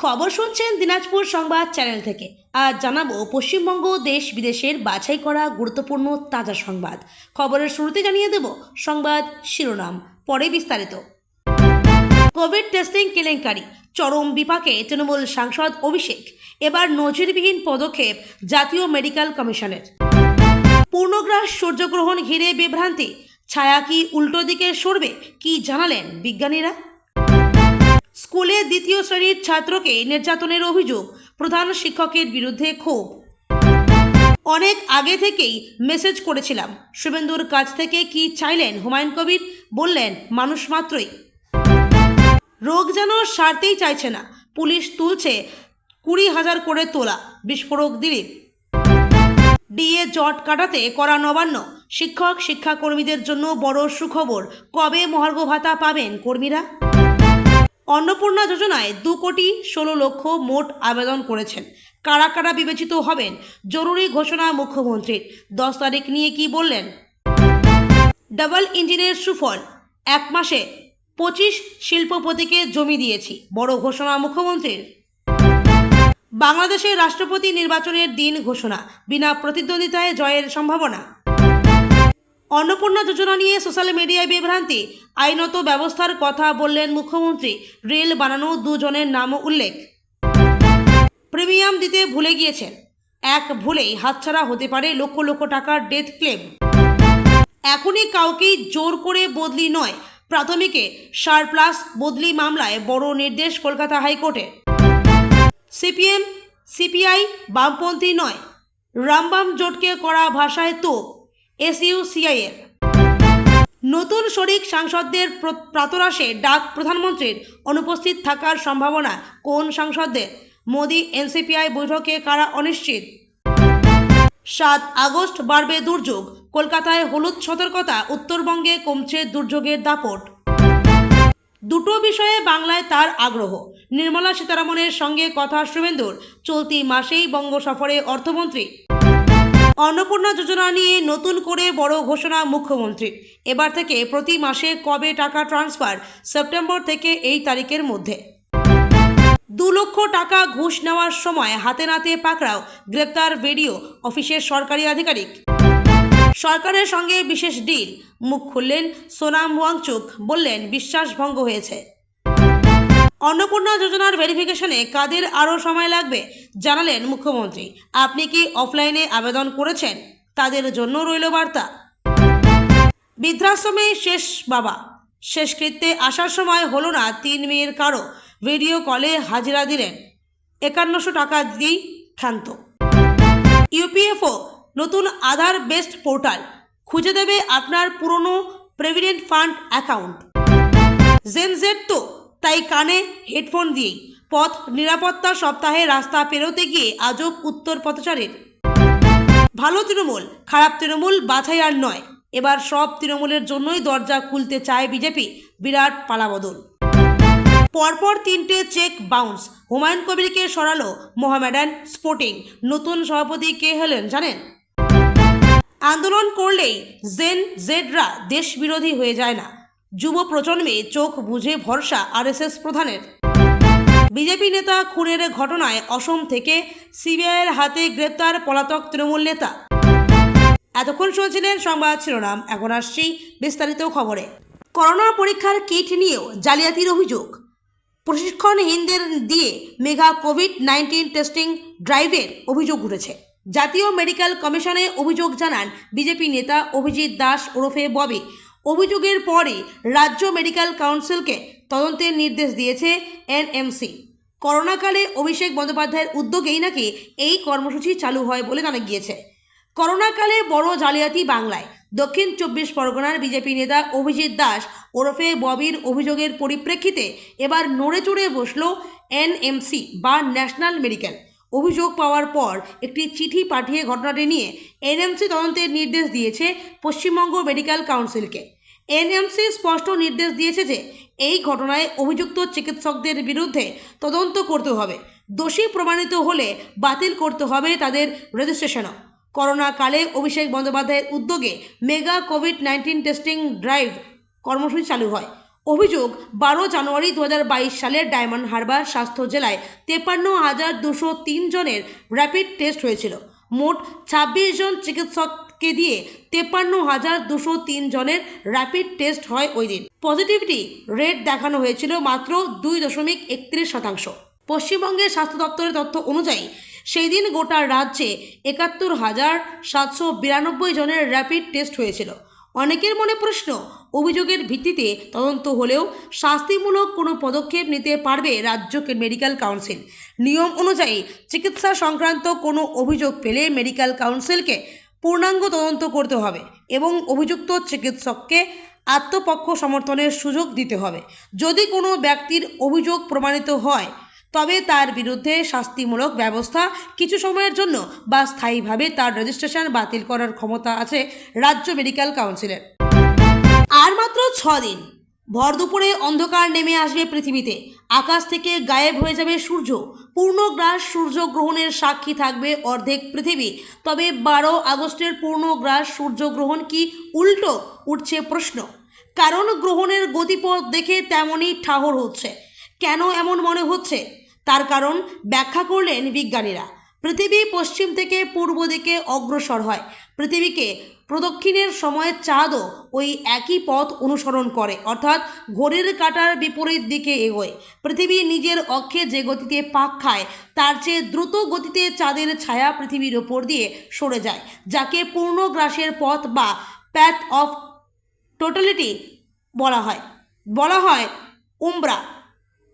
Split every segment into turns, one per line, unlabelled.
খবর শুনছেন দিনাজপুর সংবাদ চ্যানেল থেকে। আজ জানাবো পশ্চিমবঙ্গ দেশ বিদেশের বাছাই করা গুরুত্বপূর্ণ তাজা সংবাদ। খবরের শুরুতে জানিয়ে দেব সংবাদ শিরোনাম, পরে বিস্তারিত। কোভিড টেস্টিং কেলেঙ্কারি, চরম বিপাকে তৃণমূল সাংসদ অভিষেক। এবার নজিরবিহীন পদক্ষেপ জাতীয় মেডিকেল কমিশনের। পূর্ণগ্রাস সূর্যগ্রহণ ঘিরে বিভ্রান্তি, ছায়া কি উল্টো দিকে সরবে, কি জানালেন বিজ্ঞানীরা। স্কুলে দ্বিতীয় শ্রেণীর ছাত্রকে নির্যাতনের অভিযোগ, প্রধান শিক্ষকের বিরুদ্ধে ক্ষোভ। অনেক আগে থেকেই মেসেজ করেছিলাম, শুভেন্দুর কাছ থেকে কি চাইলেন হুমায়ুন কবির, বললেন মানুষ মাত্রই। রোগ যেন সারতেই চাইছে না, পুলিশ তুলছে 20,000 করে তোলা, বিস্ফোরক দিলীপ। ডিএ জট কাটাতে করা নবান্ন, শিক্ষক শিক্ষাকর্মীদের জন্য বড় সুখবর, কবে মহার্ঘ ভাতা পাবেন কর্মীরা। অন্নপূর্ণা যোজনায় 2,16,00,000 মোট আবেদন করেছেন, কারা কারা বিবেচিত হবেন, জরুরি ঘোষণা মুখ্যমন্ত্রীর। 10 তারিখ নিয়ে কি বললেন। ডাবল ইঞ্জিনের সুফল, 1 মাসে 25 শিল্পপতিকে জমি দিয়েছি, বড় ঘোষণা মুখ্যমন্ত্রীর। বাংলাদেশের রাষ্ট্রপতি নির্বাচনের দিন ঘোষণা, বিনা প্রতিদ্বন্দ্বিতায় জয়ের সম্ভাবনা। অন্নপূর্ণা যোজনা নিয়ে সোশ্যাল মিডিয়ায় বিভ্রান্তি, আইনত ব্যবস্থার কথা বললেন মুখ্যমন্ত্রী, রেল বানানো 2 জনের নামও উল্লেখ। প্রিমিয়াম দিতে ভুলে গিয়েছেন, এক ভুলেই হাতছাড়া হতে পারে লক্ষ লক্ষ টাকার ডেথ ক্লেম। এখনই কাউকেই জোর করে বদলি নয়, প্রাথমিকে সারপ্লাস বদলি মামলায় বড় নির্দেশ কলকাতা হাইকোর্টের। সিপিএম সিপিআই বামপন্থী নয়, রামবাম জোটকে করা ভাষায় তো এসইউসিআইয়ের। নতুন শরিক সাংসদদের প্রাতরাশে ডাক প্রধানমন্ত্রীর, অনুপস্থিত থাকার সম্ভাবনা কোন সাংসদদের। মোদি এনসিপিআই বৈঠকে কারা অনিশ্চিত। 7 আগস্ট বাড়বে দুর্যোগ, কলকাতায় হলুদ সতর্কতা, উত্তরবঙ্গে কমছে দুর্যোগের দাপট। দুটো বিষয়ে বাংলায় তার আগ্রহ, নির্মলা সীতারামনের সঙ্গে কথা শুভেন্দুর, চলতি মাসেই বঙ্গ সফরে অর্থমন্ত্রী। অন্নপূর্ণা যোজনা নিয়ে নতুন করে বড় ঘোষণা মুখ্যমন্ত্রীর, এবার থেকে প্রতি মাসে কবে টাকা ট্রান্সফার, সেপ্টেম্বর থেকে এই তারিখের মধ্যে। 2 লক্ষ টাকা ঘুষ নেওয়ার সময় হাতে নাতে পাকড়াও, গ্রেপ্তার ভিডিও অফিসের সরকারি আধিকারিক। সরকারের সঙ্গে বিশেষ ডিল, মুখ খুললেন সোনাম ওয়াংচুক, বললেন বিশ্বাসভঙ্গ হয়েছে। অন্নপূর্ণা যোজনার ভেরিফিকেশনে কাদের আরও সময় লাগবে, জানালেন মুখ্যমন্ত্রী। আপনি কি অফলাইনে আবেদন করেছেন, তাদের জন্য রইল বার্তা। বৃদ্ধাশ্রমে শেষ বাবা, শেষকৃত্যে আসার সময় হলো না 3 মেয়ের কারো, ভিডিও কলে হাজিরা দিলেন, 5100 টাকা দিয়েই ক্ষান্ত। ইউপিএফও নতুন আধার বেসড পোর্টাল, খুঁজে দেবে আপনার পুরনো প্রভিডেন্ট ফান্ড অ্যাকাউন্ট। জেনজেড তো তাই কানে হেডফোন দিয়েই পথ নিরাপত্তা সপ্তাহে রাস্তা পেরোতে গিয়ে আজব উত্তর পথচারীর। ভালো তৃণমূল খারাপ তৃণমূল বাছাই আর নয়, এবার সব তৃণমূলের জন্যই দরজা খুলতে চায় বিজেপি, বিরাট পালাবদল। পরপর 3টে চেক বাউন্স, হুমায়ুন কবিরকে সরালো মোহামেডান স্পোর্টিং। নতুন সভাপতি কে হলেন জানেন। আন্দোলন করলেই জেনজেডরা দেশ বিরোধী হয়ে যায় না, যুব প্রজন্মে চোখ বুঝে ভরসা আরএসএস প্রধানের। বিজেপি নেতা খুনের ঘটনায় অসম থেকে সিবিআইয়ের হাতে গ্রেপ্তার পলাতক তৃণমূল নেতা। এতক্ষণ শুনছিলেন সংবাদ শিরোনাম, এখন আসছি বিস্তারিত খবরে। করোনা পরীক্ষার কিট নিয়েও জালিয়াতির অভিযোগ, প্রশিক্ষণহীনদের দিয়ে মেগা কোভিড-19 টেস্টিং ড্রাইভের অভিযোগ উঠেছে। জাতীয় মেডিকেল কমিশনে অভিযোগ জানান বিজেপি নেতা অভিজিৎ দাস ওরফে ববি। অভিযোগের পরে রাজ্য মেডিকেল কাউন্সিলকে তদন্তের নির্দেশ দিয়েছে এনএমসি। করোনাকালে অভিষেক বন্দ্যোপাধ্যায়ের উদ্যোগেই নাকি এই কর্মসূচি চালু হয় বলে জানা গিয়েছে। করোনাকালে বড় জালিয়াতি বাংলায়। দক্ষিণ 24 পরগনার বিজেপি নেতা অভিজিৎ দাস ওরফে ববির অভিযোগের পরিপ্রেক্ষিতে এবার নড়ে চড়ে বসল এনএমসি বা ন্যাশনাল মেডিকেল। অভিযোগ পাওয়ার পর একটি চিঠি পাঠিয়ে ঘটনাটি নিয়ে এনএমসি তদন্তের নির্দেশ দিয়েছে পশ্চিমবঙ্গ মেডিকেল কাউন্সিলকে। এনএমসি স্পষ্ট নির্দেশ দিয়েছে যে এই ঘটনায় অভিযুক্ত চিকিৎসকদের বিরুদ্ধে তদন্ত করতে হবে, দোষী প্রমাণিত হলে বাতিল করতে হবে তাদের রেজিস্ট্রেশনও। করোনাকালে অভিষেক বন্দ্যোপাধ্যায়ের উদ্যোগে মেগা কোভিড-19 টেস্টিং ড্রাইভ কর্মসূচি চালু হয়। অভিযোগ 12 জানুয়ারি 2022 সালে ডায়মন্ড হারবার স্বাস্থ্য জেলায় 53,203 জনের র্যাপিড টেস্ট হয়েছিল। মোট 26 জন চিকিৎসককে দিয়ে 53,203 জনের র্যাপিড টেস্ট হয় ওই দিন। পজিটিভিটি রেট দেখানো হয়েছিল মাত্র 2.31%। পশ্চিমবঙ্গের স্বাস্থ্য দপ্তরের তথ্য অনুযায়ী সেই দিন গোটা রাজ্যে 71,792 জনের র্যাপিড টেস্ট হয়েছিল। অনেকের মনে প্রশ্ন, অভিযোগের ভিত্তিতে তদন্ত হলেও শাস্তিমূলক কোনো পদক্ষেপ নিতে পারবে রাজ্য মেডিকেল কাউন্সিল? নিয়ম অনুযায়ী চিকিৎসা সংক্রান্ত কোনো অভিযোগ পেলে মেডিকেল কাউন্সিলকে পূর্ণাঙ্গ তদন্ত করতে হবে এবং অভিযুক্ত চিকিৎসককে আত্মপক্ষ সমর্থনের সুযোগ দিতে হবে। যদি কোনো ব্যক্তির অভিযোগ প্রমাণিত হয় তবে তার বিরুদ্ধে শাস্তিমূলক ব্যবস্থা কিছু সময়ের জন্য বা স্থায়ীভাবে তার রেজিস্ট্রেশন বাতিল করার ক্ষমতা আছে রাজ্য মেডিকেল কাউন্সিলের। আর মাত্র 6 দিন, ভর দুপুরে অন্ধকার নেমে আসবে পৃথিবীতে, আকাশ থেকে গায়েব হয়ে যাবে সূর্য, পূর্ণগ্রাস সূর্যগ্রহণের সাক্ষী থাকবে অর্ধেক পৃথিবী। তবে 12 আগস্টের পূর্ণগ্রাস সূর্যগ্রহণ কি উল্টো? উঠছে প্রশ্ন। কারণ গ্রহণের গতিপথ দেখে তেমনই ঠাহর হচ্ছে। কেন এমন মনে হচ্ছে তার কারণ ব্যাখ্যা করলেন বিজ্ঞানীরা। পৃথিবী পশ্চিম থেকে পূর্ব দিকে অগ্রসর হয়। পৃথিবীকে প্রদক্ষিণের সময় চাঁদও ওই একই পথ অনুসরণ করে, অর্থাৎ ঘড়ির কাঁটার বিপরীত দিকে এগোয়। পৃথিবী নিজের অক্ষে যে গতিতে পাক খায় তার চেয়ে দ্রুত গতিতে চাঁদের ছায়া পৃথিবীর ওপর দিয়ে সরে যায়, যাকে পূর্ণগ্রাসের পথ বা প্যাথ অফ টোটালিটি বলা হয় উমব্রা।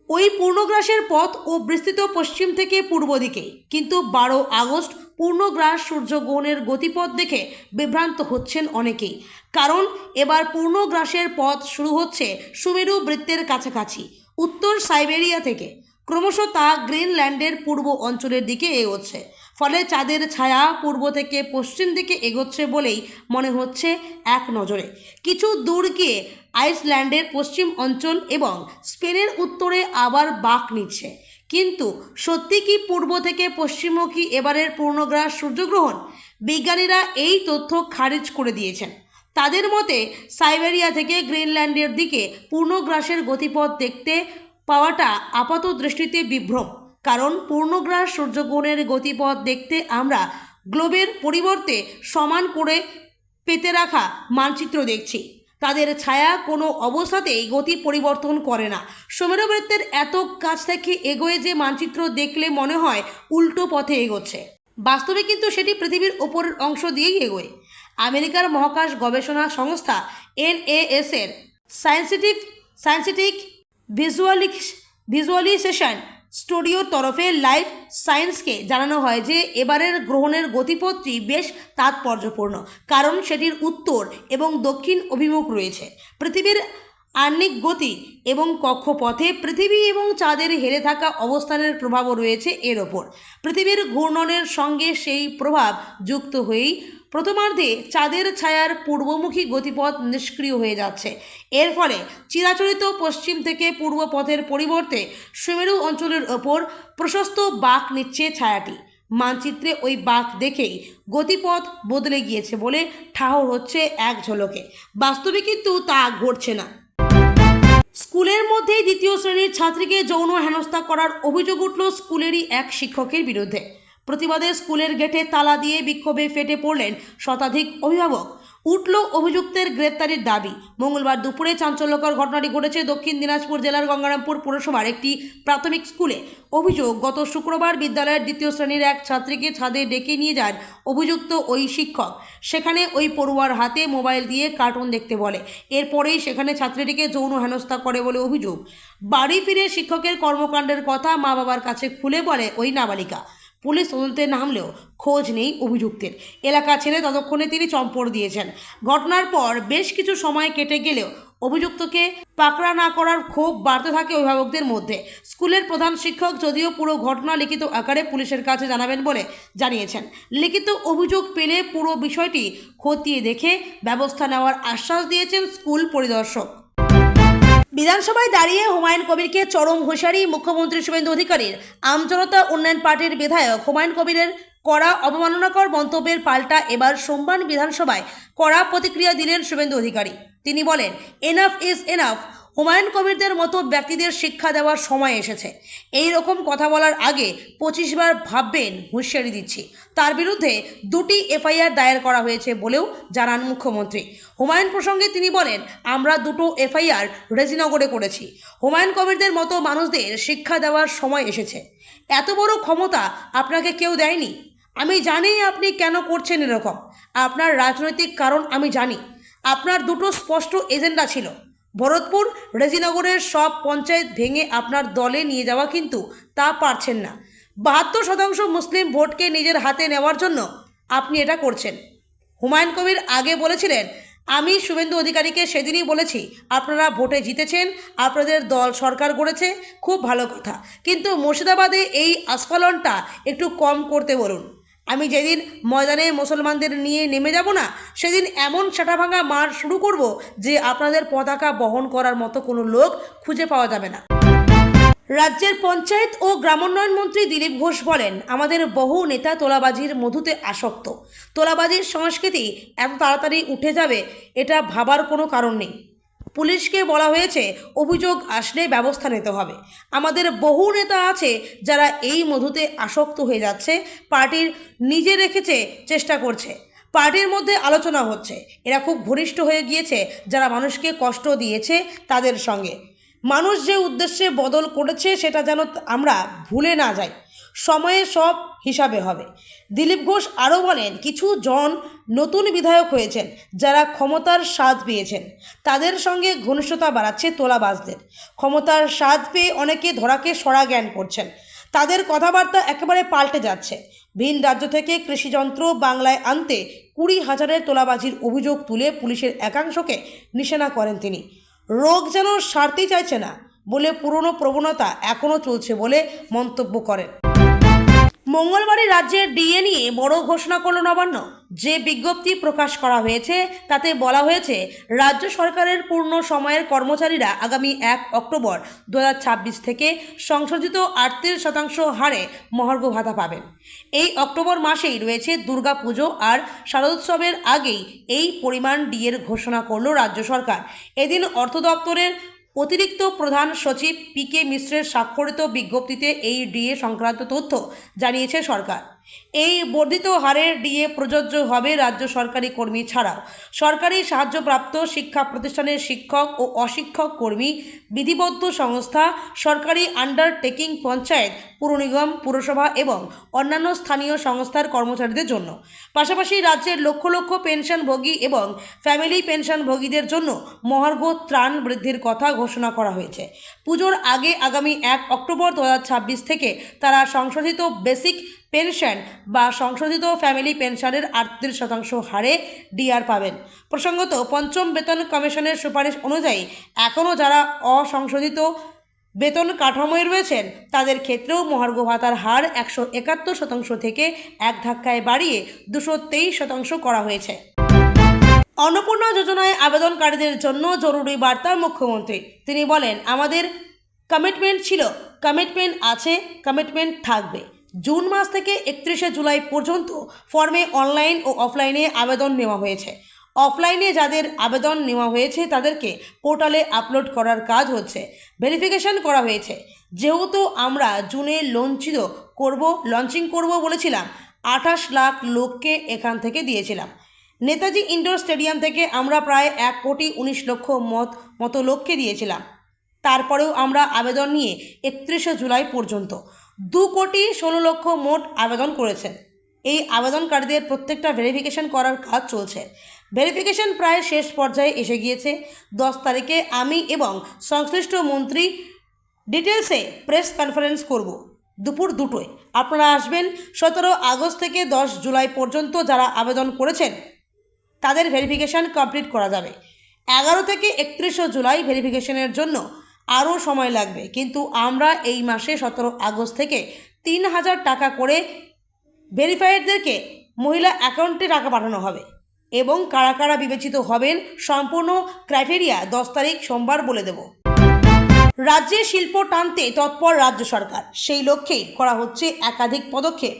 ওই পূর্ণগ্রাসের পথ ও বিস্তৃত পশ্চিম থেকে পূর্ব দিকে। কিন্তু 12 আগস্ট পূর্ণগ্রাস সূর্যগ্রহণের গতিপথ দেখে বিভ্রান্ত হচ্ছেন অনেকেই। কারণ এবার পূর্ণগ্রাসের পথ শুরু হচ্ছে সুমেরু বৃত্তের কাছাকাছি, উত্তর সাইবেরিয়া থেকে। ক্রমশ তা গ্রিনল্যান্ডের পূর্ব অঞ্চলের দিকে এগোচ্ছে। ফলে চাঁদের ছায়া পূর্ব থেকে পশ্চিম দিকে এগোচ্ছে বলেই মনে হচ্ছে এক নজরে। কিছু দূর গিয়ে আইসল্যান্ডের পশ্চিম অঞ্চল এবং স্পেনের উত্তরে আবার বাঁক নিচ্ছে। কিন্তু সত্যি কি পূর্ব থেকে পশ্চিমমুখী এবারের পূর্ণগ্রাস সূর্যগ্রহণ? বিজ্ঞানীরা এই তথ্য খারিজ করে দিয়েছেন। তাদের মতে সাইবেরিয়া থেকে গ্রিনল্যান্ডের দিকে পূর্ণগ্রাসের গতিপথ দেখতে পাওয়াটা আপাত দৃষ্টিতে বিভ্রম। কারণ পূর্ণগ্রাস সূর্যগ্রহণের গতিপথ দেখতে আমরা গ্লোবের পরিবর্তে সমান করে পেতে রাখা মানচিত্র দেখছি। তাদের ছায়া কোনো অবস্থাতেই গতি পরিবর্তন করে না। সুমেরুবৃত্তের এত কাছ থেকে এগোয়ে যে মানচিত্র দেখলে মনে হয় উল্টো পথে এগোচ্ছে, বাস্তবে কিন্তু সেটি পৃথিবীর ওপরের অংশ দিয়েই এগোয়। আমেরিকার মহাকাশ গবেষণা সংস্থা NAS এর সায়েন্টিফিক ভিজুয়ালাইজেশন স্টুডিওর তরফে লাইভ সায়েন্সকে জানানো হয় যে এবারের গ্রহণের গতিপথটি বেশ তাৎপর্যপূর্ণ, কারণ সেটির উত্তর এবং দক্ষিণ অভিমুখ রয়েছে। পৃথিবীর আহ্নিক গতি এবং কক্ষপথে পৃথিবী এবং চাঁদের হেরে থাকা অবস্থানের প্রভাবও রয়েছে এর ওপর। পৃথিবীর ঘূর্ণনের সঙ্গে সেই প্রভাব যুক্ত হয়েই প্রথমার্ধে চাঁদের ছায়ার পূর্বমুখী গতিপথ নিষ্ক্রিয় হয়ে যাচ্ছে। এর ফলে চিরাচরিত পশ্চিম থেকে পূর্ব পথের পরিবর্তে সুমেরু অঞ্চলের ওপর প্রশস্ত বাঁক নিচ্ছে ছায়াটি। মানচিত্রে ওই বাঁক দেখেই গতিপথ বদলে গিয়েছে বলে ঠাহর হচ্ছে এক ঝলকে। বাস্তবে কিন্তু তা ঘটছে না। স্কুলের মধ্যেই 2য় শ্রেণীর ছাত্রীকে যৌন হেনস্থা করার অভিযোগ উঠল স্কুলেরই এক শিক্ষকের বিরুদ্ধে। প্রতিবাদে স্কুলের গেটে তালা দিয়ে বিক্ষোভে ফেটে পড়লেন শতাধিক অভিভাবক। উঠল অভিযুক্তের গ্রেপ্তারির দাবি। মঙ্গলবার দুপুরে চাঞ্চল্যকর ঘটনাটি ঘটেছে দক্ষিণ দিনাজপুর জেলার গঙ্গারামপুর পৌরসভার একটি প্রাথমিক স্কুলে। অভিযোগ, গত শুক্রবার বিদ্যালয়ের 2য় শ্রেণীর এক ছাত্রীকে ছাদে ডেকে নিয়ে যান অভিযুক্ত ওই শিক্ষক। সেখানে ওই পড়ুয়ার হাতে মোবাইল দিয়ে কার্টুন দেখতে বলে। এরপরেই সেখানে ছাত্রীটিকে যৌন হেনস্থা করে বলে অভিযোগ। বাড়ি ফিরে শিক্ষকের কর্মকাণ্ডের কথা মা বাবার কাছে খুলে বলে ওই নাবালিকা। পুলিশ তদন্তে নামলেও খোঁজ নেই অভিযুক্তের। এলাকা ছেড়ে ততক্ষণে তিনি চম্পট দিয়েছেন। ঘটনার পর বেশ কিছু সময় কেটে গেলেও অভিযুক্তকে পাকড়া না করার ক্ষোভ বাড়তে থাকে অভিভাবকদের মধ্যে। স্কুলের প্রধান শিক্ষক যদিও পুরো ঘটনা লিখিত আকারে পুলিশের কাছে জানাবেন বলে জানিয়েছেন। লিখিত অভিযোগ পেলে পুরো বিষয়টি খতিয়ে দেখে ব্যবস্থা নেওয়ার আশ্বাস দিয়েছেন স্কুল পরিদর্শক। বিধানসভায় দাঁড়িয়ে হুমায়ুন কবিরকে চরম হুঁশিয়ারি মুখ্যমন্ত্রী শুভেন্দু অধিকারীর। আমজনতা উন্নয়ন পার্টির বিধায়ক হুমায়ুন কবিরের কড়া অবমাননাকর মন্তব্যের পাল্টা এবার সোমবার বিধানসভায় কড়া প্রতিক্রিয়া দিলেন শুভেন্দু অধিকারী। তিনি বলেন, এনাফ ইজ এনাফ। হুমায়ুন কবিরদের মতো ব্যক্তিদের শিক্ষা দেওয়ার সময় এসেছে। এই রকম কথা বলার আগে 25 বার ভাববেন, হুঁশিয়ারি দিচ্ছি। তার বিরুদ্ধে 2টি এফআইআর দায়ের করা হয়েছে বলেও জানান মুখ্যমন্ত্রী। হুমায়ুন প্রসঙ্গে তিনি বলেন, আমরা 2টো এফআইআর রেজিনগরে করেছি। হুমায়ুন কবিরদের মতো মানুষদের শিক্ষা দেওয়ার সময় এসেছে। এত বড় ক্ষমতা আপনাকে কেউ দেয়নি। আমি জানি আপনি কেন করছেন এরকম। আপনার রাজনৈতিক কারণ আমি জানি। আপনার 2টো স্পষ্ট এজেন্ডা ছিল। ভরতপুর রেজিনগরের সব পঞ্চায়েত ভেঙে আপনার দলে নিয়ে যাওয়া, কিন্তু তা পারছেন না। 72% মুসলিম ভোটকে নিজের হাতে নেওয়ার জন্য আপনি এটা করছেন। হুমায়ুন কবির আগে বলেছিলেন, আমি শুভেন্দু অধিকারীকে সেদিনই বলেছি, আপনারা ভোটে জিতেছেন, আপনাদের দল সরকার গড়েছে, খুব ভালো কথা, কিন্তু মুর্শিদাবাদে এই আস্ফালনটা একটু কম করতে বলুন। আমি যেদিন ময়দানে মুসলমানদের নিয়ে নেমে যাব না, সেদিন এমন ছাটাভাঙা মার শুরু করব যে আপনাদের পতাকা বহন করার মতো কোনো লোক খুঁজে পাওয়া যাবে না। রাজ্যের পঞ্চায়েত ও গ্রামোন্নয়ন মন্ত্রী দিলীপ ঘোষ বলেন, আমাদের বহু নেতা তোলাবাজির মধুতে আসক্ত। তোলাবাজির সংস্কৃতি এত তাড়াতাড়ি উঠে যাবে এটা ভাবার কোনো কারণ নেই। পুলিশকে বলা হয়েছে অভিযোগ আসলে ব্যবস্থা নিতে হবে। আমাদের বহু নেতা আছে যারা এই মধুতে আসক্ত হয়ে যাচ্ছে। পার্টির নিজে রেখেছে, চেষ্টা করছে, পার্টির মধ্যে আলোচনা হচ্ছে। এরা খুব ঘনিষ্ঠ হয়ে গিয়েছে যারা মানুষকে কষ্ট দিয়েছে তাদের সঙ্গে। মানুষ যে উদ্দেশ্যে বদল করেছে সেটা যেন আমরা ভুলে না যাই। সময়ে সব হিসাবে হবে। দিলীপ ঘোষ আরও বলেন, কিছু জন নতুন বিধায়ক হয়েছেন যারা ক্ষমতার স্বাদ পেয়েছেন, তাদের সঙ্গে ঘনিষ্ঠতা বাড়াচ্ছে তোলাবাজদের। ক্ষমতার স্বাদ পেয়ে অনেকে ধরাকে সরা জ্ঞান করছেন। তাদের কথাবার্তা একেবারে পাল্টে যাচ্ছে। ভিন রাজ্য থেকে কৃষিযন্ত্র বাংলায় আনতে 20,000-এর তোলাবাজির অভিযোগ তুলে পুলিশের একাংশকে নিশানা করেন তিনি। রোগ যেন সারতেই চাইছে না বলে পুরনো প্রবণতা এখনও চলছে বলে মন্তব্য করেন। মঙ্গলবারই রাজ্যের ডিএ নিয়ে বড় ঘোষণা করল নবান্ন। যে বিজ্ঞপ্তি প্রকাশ করা হয়েছে তাতে বলা হয়েছে, রাজ্য সরকারের পূর্ণ সময়ের কর্মচারীরা আগামী 1 অক্টোবর 2026 থেকে সংশোধিত 38% হারে মহার্ঘ ভাতা পাবেন। এই অক্টোবর মাসেই রয়েছে দুর্গাপুজো আর শারদোৎসবের আগেই এই পরিমাণ ডিএর ঘোষণা করল রাজ্য সরকার। এদিন অর্থ দপ্তরের অতিরিক্ত প্রধান সচিব পিকে মিশ্রের স্বাক্ষরিত বিজ্ঞপ্তিতে এই ডিএ সংক্রান্ত তথ্য জানিয়েছে সরকার। এই বর্ধিত হারের ডিএ প্রযোজ্য হবে রাজ্য সরকারি কর্মী ছাড়াও সরকারি সাহায্যপ্রাপ্ত শিক্ষা প্রতিষ্ঠানের শিক্ষক ও অশিক্ষক কর্মী, বিধিবদ্ধ সংস্থা, সরকারি আন্ডারটেকিং, পঞ্চায়েত, পুর নিগম, পুরসভা এবং অন্যান্য স্থানীয় সংস্থার কর্মচারীদের জন্য। পাশাপাশি রাজ্যের লক্ষ লক্ষ পেনশনভোগী এবং ফ্যামিলি পেনশনভোগীদের জন্য মহার্ঘ ত্রাণ বৃদ্ধির কথা ঘোষণা করা হয়েছে। পুজোর আগে আগামী 1 অক্টোবর 2026 থেকে তারা সংশোধিত বেসিক পেনশন বা সংশোধিত ফ্যামিলি পেনশনের 38% হারে ডিআর পাবেন। প্রসঙ্গত, পঞ্চম বেতন কমিশনের সুপারিশ অনুযায়ী এখনও যারা অসংশোধিত বেতন কাঠামোয় রয়েছেন তাদের ক্ষেত্রেও মহার্ঘ ভাতার হার 171% থেকে এক ধাক্কায় বাড়িয়ে 223% করা হয়েছে। অন্নপূর্ণা যোজনায় আবেদনকারীদের জন্য জরুরি বার্তা মুখ্যমন্ত্রী। তিনি বলেন, আমাদের কমিটমেন্ট ছিল, কমিটমেন্ট আছে, কমিটমেন্ট থাকবে। জুন মাস থেকে 31শে জুলাই পর্যন্ত ফর্মে অনলাইন ও অফলাইনে আবেদন নেওয়া হয়েছে। অফলাইনে যাদের আবেদন নেওয়া হয়েছে তাদেরকে পোর্টালে আপলোড করার কাজ হচ্ছে, ভেরিফিকেশন করা হয়েছে। যেহেতু আমরা জুনে লঞ্চিং করব বলেছিলাম, 28 লাখ লোককে এখান থেকে দিয়েছিলাম। নেতাজি ইনডোর স্টেডিয়াম থেকে আমরা প্রায় 1,19,00,000 মতো লোককে দিয়েছিলাম। তারপরেও আমরা আবেদন নিয়ে 31শে জুলাই পর্যন্ত 2,16,00,000 মোট আবেদন করেছেন। এই আবেদনকারীদের প্রত্যেকটা ভেরিফিকেশন করার কাজ চলছে। ভেরিফিকেশন প্রায় শেষ পর্যায়ে এসে গিয়েছে। 10 তারিখে আমি এবং সংশ্লিষ্ট মন্ত্রী ডিটেলসে প্রেস কনফারেন্স করব দুপুর 2টোয়। আপনারা আসবেন। 17 আগস্ট থেকে 10 জুলাই পর্যন্ত যারা আবেদন করেছেন তাদের ভেরিফিকেশন কমপ্লিট করা যাবে। 11 থেকে 31শে জুলাই ভেরিফিকেশনের জন্য আরও সময় লাগবে, কিন্তু আমরা এই মাসে 17 আগস্ট থেকে 3,000 টাকা করে ভেরিফাইডদেরকে মহিলা অ্যাকাউন্টে টাকা পাঠানো হবে এবং কারা কারা বিবেচিত হবেন সম্পূর্ণ ক্রাইটেরিয়া 10 তারিখ সোমবার বলে দেব। রাজ্যে শিল্প টানতে তৎপর রাজ্য সরকার, সেই লক্ষ্যেই করা হচ্ছে একাধিক পদক্ষেপ।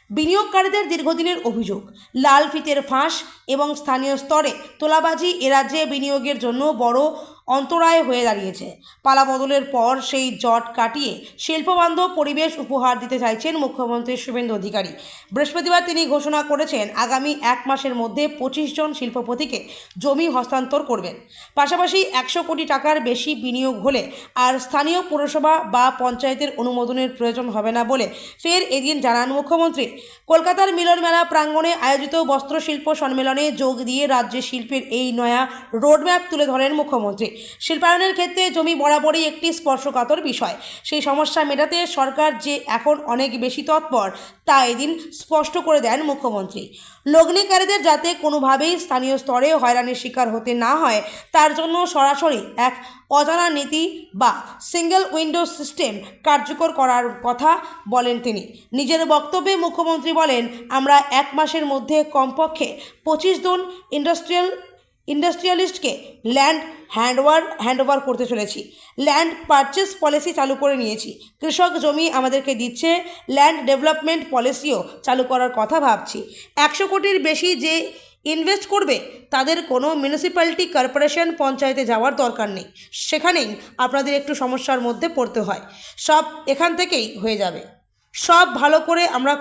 বিনিয়োগকারীদের দীর্ঘদিনের অভিযোগ, লাল ফিতের ফাঁস এবং স্থানীয় স্তরে তোলাবাজি এ রাজ্যে বিনিয়োগের জন্য বড় অন্তরায় হয়ে দাঁড়িয়েছে। পালাবদলের পর সেই জট কাটিয়ে শিল্পবান্ধব পরিবেশ উপহার দিতে চাইছেন মুখ্যমন্ত্রী শুভেন্দু অধিকারী। বৃহস্পতিবার তিনি ঘোষণা করেছেন আগামী 1 মাসের মধ্যে 25 জন শিল্পপতিকে জমি হস্তান্তর করবেন। পাশাপাশি 100 কোটি টাকার বেশি বিনিয়োগ হলে আর স্থানীয় পৌরসভা বা পঞ্চায়েতের অনুমোদনের প্রয়োজন হবে না বলে ফের এদিন জানান মুখ্যমন্ত্রী। কলকাতার মিলন মেলা প্রাঙ্গণে আয়োজিত বস্ত্রশিল্প সম্মেলনে যোগ দিয়ে রাজ্যের শিল্পের এই নয়া রোডম্যাপ তুলে ধরেন মুখ্যমন্ত্রী। শিল্পায়নের ক্ষেত্রে জমি বরাবরই একটি স্পর্শকাতর বিষয়। সেই সমস্যা মেটাতে সরকার যে এখন অনেক বেশি তৎপর তা এদিন স্পষ্ট করে দেন মুখ্যমন্ত্রী। লগ্নিকারীদের যাতে কোনোভাবেই স্থানীয় স্তরে হয়রানির শিকার হতে না হয় তার জন্য সরাসরি এক অজানা নীতি বা সিঙ্গেল উইন্ডো সিস্টেম কার্যকর করার কথা বলেন তিনি। নিজের বক্তব্যে মুখ্যমন্ত্রী বলেন, আমরা 1 মাসের মধ্যে কমপক্ষে 25 জন ইন্ডাস্ট্রিয়ালিস্টকে ল্যান্ড হ্যান্ডওভার করতে চলেছি। ল্যান্ড পারচেস পলিসি চালু করে নিয়েছি। কৃষক জমি আমাদেরকে দিচ্ছে, ল্যান্ড ডেভেলপমেন্ট পলিসিও চালু করার কথা ভাবছি। 100 কোটির বেশি যে ইনভেস্ট করবে তাদের কোনো মিউনিসিপ্যালিটি, কর্পোরেশন, পঞ্চায়েতে যাওয়ার দরকার নেই। সেখানেই আপনাদের একটু সমস্যার মধ্যে পড়তে হয়, সব এখান থেকেই হয়ে যাবে। সব ভালো করে আমরা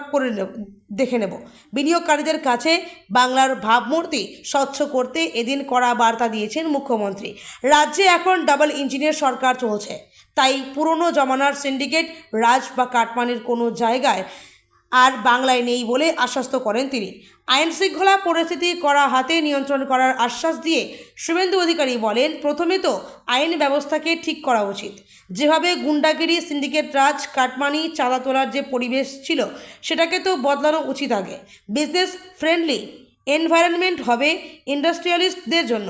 দেখে নেব। বিনিয়োগকারীদের কাছে বাংলার ভাবমূর্তি স্বচ্ছ করতে এদিন কড়া বার্তা দিয়েছেন মুখ্যমন্ত্রী। রাজ্যে এখন ডাবল ইঞ্জিনের সরকার চলছে, তাই পুরনো জমানার সিন্ডিকেট রাজ বা কাটমানির কোনো জায়গায় আর বাংলায় নেই বলে আশ্বস্ত করেন তিনি। আইন শৃঙ্খলা পরিস্থিতি কড়া হাতে নিয়ন্ত্রণ করার আশ্বাস দিয়ে শুভেন্দু অধিকারী বলেন, প্রথমে তো আইন ব্যবস্থাকে ঠিক করা উচিত। যেভাবে গুন্ডাগিরি, সিন্ডিকেট রাজ, কাটমানি, চাঁদা তোলার যে পরিবেশ ছিল সেটাকে তো বদলানো উচিত আগে। বিজনেস ফ্রেন্ডলি এনভায়রনমেন্ট হবে ইন্ডাস্ট্রিয়ালিস্টদের জন্য,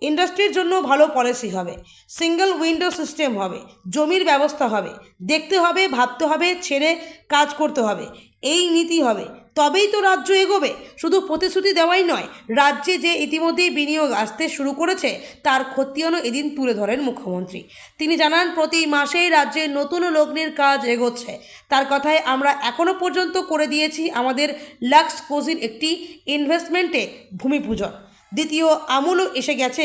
ইন্ডাস্ট্রির জন্য ভালো পলিসি হবে, সিঙ্গেল উইন্ডো সিস্টেম হবে, জমির ব্যবস্থা হবে, দেখতে হবে, ভাবতে হবে, ছেড়ে কাজ করতে হবে, এই নীতি হবে। তবেই তো রাজ্য এগোবে। শুধু প্রতিশ্রুতি দেওয়াই নয়, রাজ্যে যে ইতিমধ্যেই বিনিয়োগ আসতে শুরু করেছে তার খতিয়ানও এদিন তুলে ধরেন মুখ্যমন্ত্রী। তিনি জানান, প্রতি মাসেই রাজ্যে নতুন লগ্নির কাজ এগোচ্ছে। তার কথায়, আমরা এখনও পর্যন্ত করে দিয়েছি আমাদের লাক্স কোজির একটি ইনভেস্টমেন্টে ভূমিপূজন। দ্বিতীয় আমুলও এসে গেছে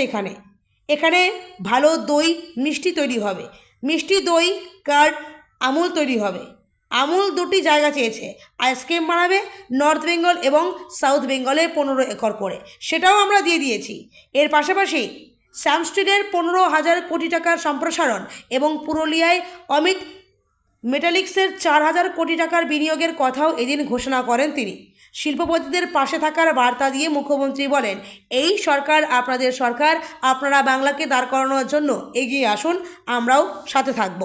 এখানে ভালো দই মিষ্টি তৈরি হবে, মিষ্টি দই কার্ড আমুল তৈরি হবে। আমুল 2টি জায়গা চেয়েছে, আইসক্রিম বানাবে নর্থ বেঙ্গল এবং সাউথ বেঙ্গলে 15 একর করে, সেটাও আমরা দিয়ে দিয়েছি। এর পাশাপাশি স্যামস্টিলের 15,000 কোটি টাকার সম্প্রসারণ এবং পুরুলিয়ায় অমিত মেটালিক্সের 4,000 কোটি টাকার বিনিয়োগের কথাও এদিন ঘোষণা করেন তিনি। শিল্পপতিদের পাশে থাকার বার্তা দিয়ে মুখ্যমন্ত্রী বলেন, এই সরকার আপনাদের সরকার, আপনারা বাংলাকে দাঁড় করানোর জন্য এগিয়ে আসুন, আমরাও সাথে থাকব।